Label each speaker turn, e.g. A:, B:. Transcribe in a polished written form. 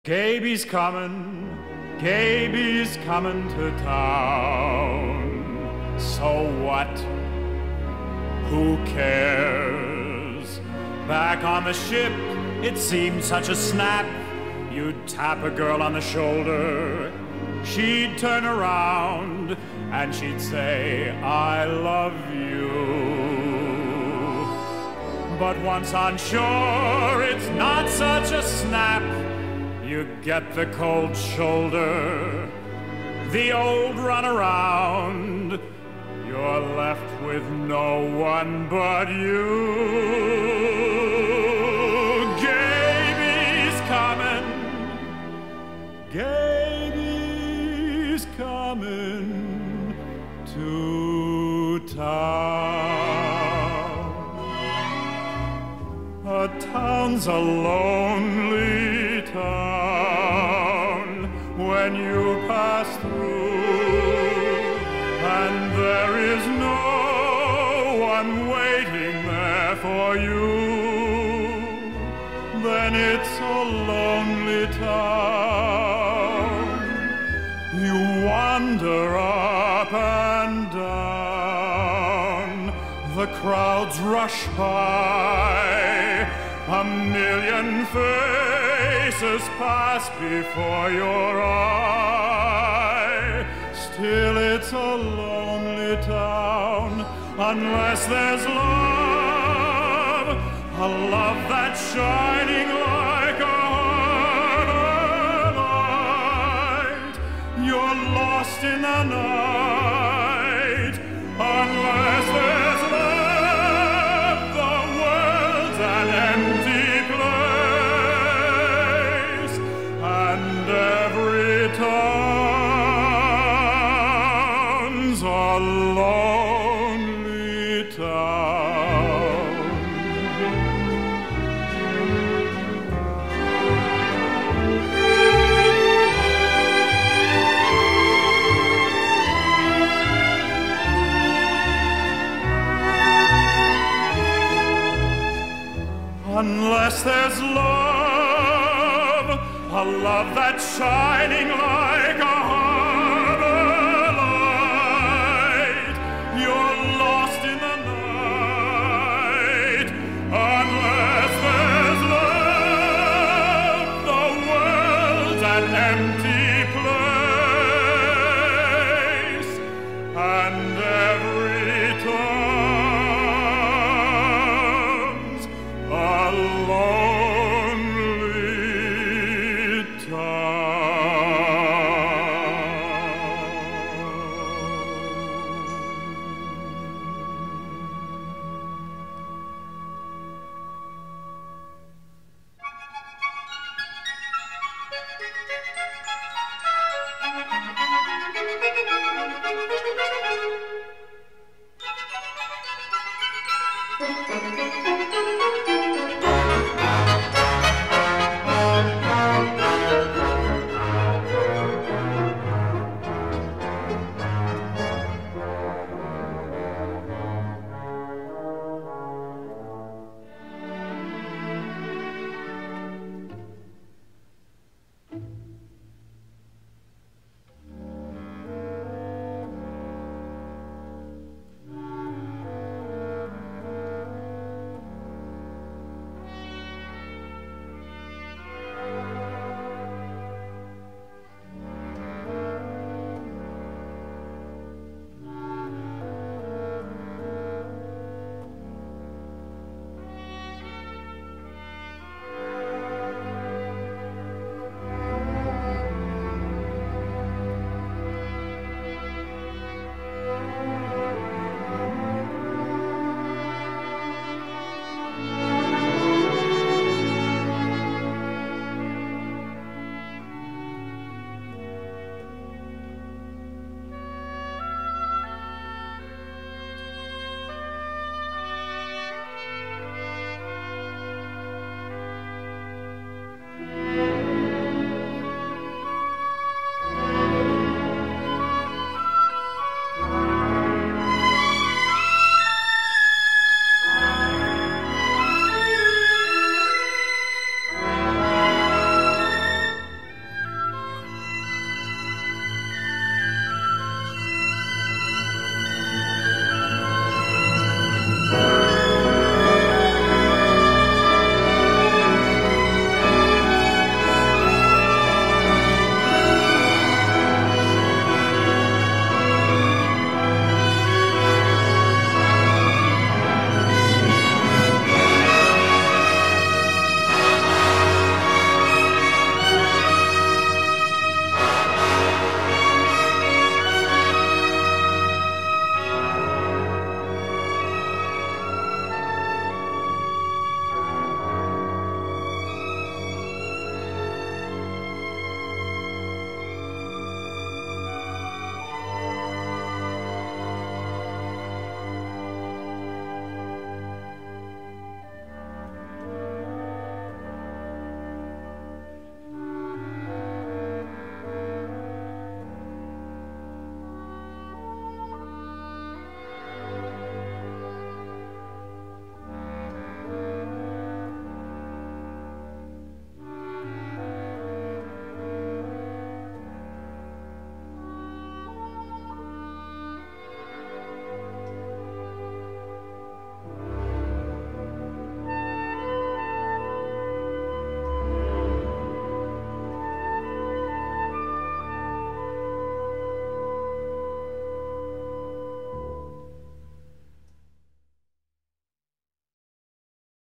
A: Gaby's coming to town. So what? Who cares? Back on the ship, it seemed such a snap. You'd tap a girl on the shoulder, she'd turn around and she'd say, I love you. But once on shore, it's not such a snap. You get the cold shoulder, the old runaround. You're left with no one but you. Gaby's coming. Gaby's coming to town. A town's a lonely town when you pass through, and there is no one waiting there for you. Then it's a lonely town. You wander up and down, the crowds rush by, a million faces pass before your eye. Still it's a lonely town unless there's love, a love that's shining like a harbor light. You're lost in the night unless there's love. The world's an empty place, and every town's a lonely town. Unless there's love, a love that's shining like a harbor light. You're lost in the night. Unless there's love, the world's an empty place.